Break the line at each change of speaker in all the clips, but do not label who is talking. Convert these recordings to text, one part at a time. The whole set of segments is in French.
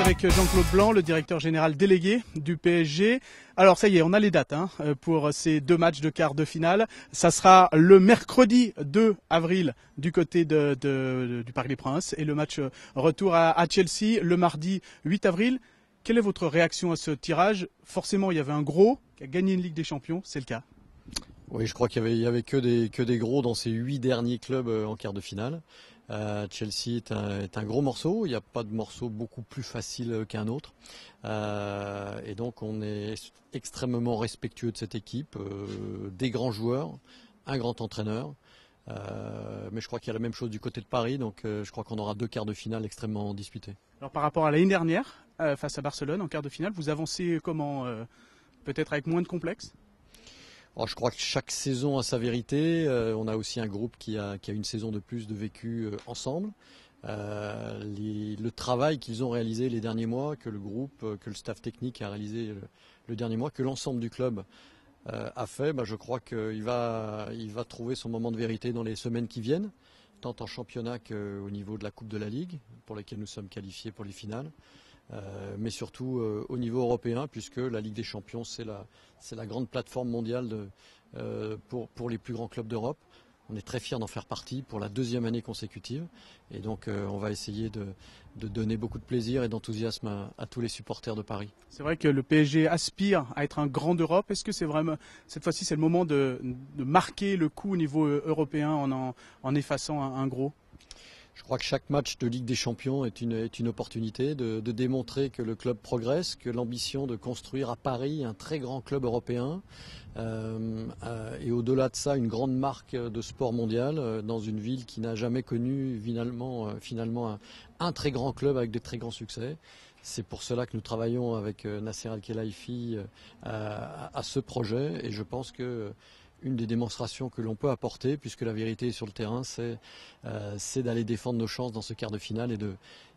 avec Jean-Claude Blanc, le directeur général délégué du PSG. Alors ça y est, on a les dates pour ces deux matchs de quart de finale. Ça sera le mercredi 2 avril du côté du Parc des Princes et le match retour à Chelsea le mardi 8 avril. Quelle est votre réaction à ce tirage? Forcément, il y avait un gros qui a gagné une Ligue des Champions, c'est le cas.
Oui, je crois qu'il y avait que des gros dans ces 8 derniers clubs en quart de finale. Chelsea est un gros morceau, il n'y a pas de morceau beaucoup plus facile qu'un autre. Et donc on est extrêmement respectueux de cette équipe, des grands joueurs, un grand entraîneur. Mais je crois qu'il y a la même chose du côté de Paris, donc je crois qu'on aura deux quarts de finale extrêmement disputés.
Alors par rapport à l'année dernière, face à Barcelone en quart de finale, vous avancez comment? Peut-être avec moins de complexe?
Alors, je crois que chaque saison a sa vérité. On a aussi un groupe qui a une saison de plus de vécu ensemble. Le travail qu'ils ont réalisé les derniers mois, que le groupe, que le staff technique a réalisé le dernier mois, que l'ensemble du club a fait, je crois qu'il va trouver son moment de vérité dans les semaines qui viennent, tant en championnat qu'au niveau de la Coupe de la Ligue, pour laquelle nous sommes qualifiés pour les finales. Mais surtout au niveau européen, puisque la Ligue des Champions, c'est la grande plateforme mondiale pour les plus grands clubs d'Europe. On est très fiers d'en faire partie pour la deuxième année consécutive. Et donc on va essayer de donner beaucoup de plaisir et d'enthousiasme à tous les supporters de Paris.
C'est vrai que le PSG aspire à être un grand d'Europe. Est-ce que c'est vraiment, cette fois-ci, c'est le moment de marquer le coup au niveau européen en effaçant un gros?
Je crois que chaque match de Ligue des Champions est une opportunité de démontrer que le club progresse, que l'ambition de construire à Paris un très grand club européen et au-delà de ça une grande marque de sport mondial dans une ville qui n'a jamais connu finalement un très grand club avec de très grands succès. C'est pour cela que nous travaillons avec Nasser Al-Khelaifi à ce projet et je pense que une des démonstrations que l'on peut apporter, puisque la vérité est sur le terrain, c'est d'aller défendre nos chances dans ce quart de finale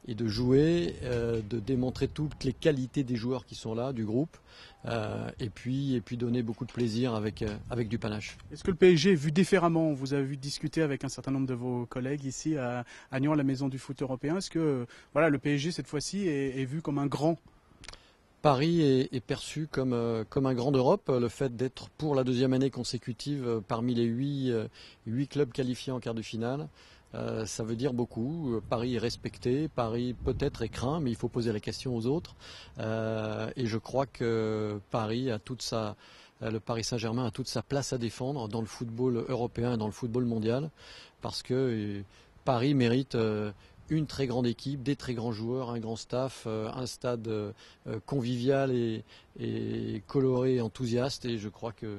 et de jouer, de démontrer toutes les qualités des joueurs qui sont là, du groupe, et puis donner beaucoup de plaisir avec du panache.
Est-ce que le PSG est vu différemment? On vous a vu discuter avec un certain nombre de vos collègues ici à Nyon, à la Maison du Foot Européen. Est-ce que le PSG cette fois-ci est vu comme un grand?
Paris est perçu comme un grand d'Europe. Le fait d'être pour la deuxième année consécutive parmi les 8 clubs qualifiés en quart de finale, ça veut dire beaucoup. Paris est respecté, Paris peut-être est craint, mais il faut poser la question aux autres. Et je crois que le Paris Saint-Germain a toute sa place à défendre dans le football européen et dans le football mondial, parce que Paris mérite une très grande équipe, des très grands joueurs, un grand staff, un stade convivial et coloré, enthousiaste. Et je crois que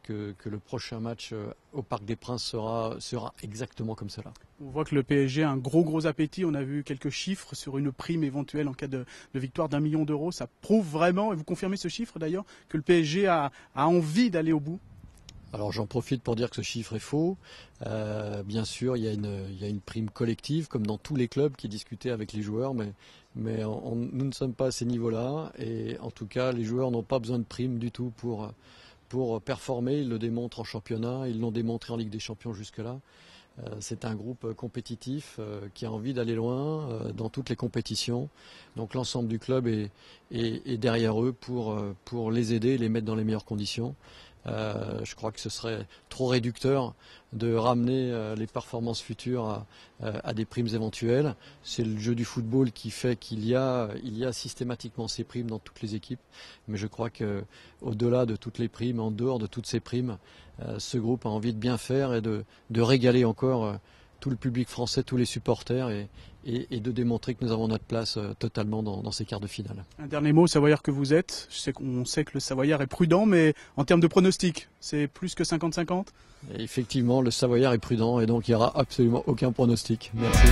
le prochain match au Parc des Princes sera exactement comme cela.
On voit que le PSG a un gros appétit. On a vu quelques chiffres sur une prime éventuelle en cas de victoire d'1 million d'euros. Ça prouve vraiment, et vous confirmez ce chiffre d'ailleurs, que le PSG a envie d'aller au bout?
Alors j'en profite pour dire que ce chiffre est faux. Bien sûr, il y a une prime collective, comme dans tous les clubs, qui est discutée avec les joueurs, mais nous ne sommes pas à ces niveaux-là. Et en tout cas, les joueurs n'ont pas besoin de prime du tout pour performer. Ils le démontrent en championnat, ils l'ont démontré en Ligue des Champions jusque-là. C'est un groupe compétitif qui a envie d'aller loin dans toutes les compétitions. Donc l'ensemble du club est derrière eux pour les aider et les mettre dans les meilleures conditions. Je crois que ce serait trop réducteur de ramener les performances futures à des primes éventuelles. C'est le jeu du football qui fait qu'il y a systématiquement ces primes dans toutes les équipes. Mais je crois qu'au-delà de toutes les primes, en dehors de toutes ces primes, ce groupe a envie de bien faire et de régaler encore tout le public français, tous les supporters et de démontrer que nous avons notre place totalement dans ces quarts de finale.
Un dernier mot, Savoyard que vous êtes. On sait que le Savoyard est prudent, mais en termes de pronostic, c'est plus que 50-50?
Effectivement, le Savoyard est prudent et donc il n'y aura absolument aucun pronostic. Merci.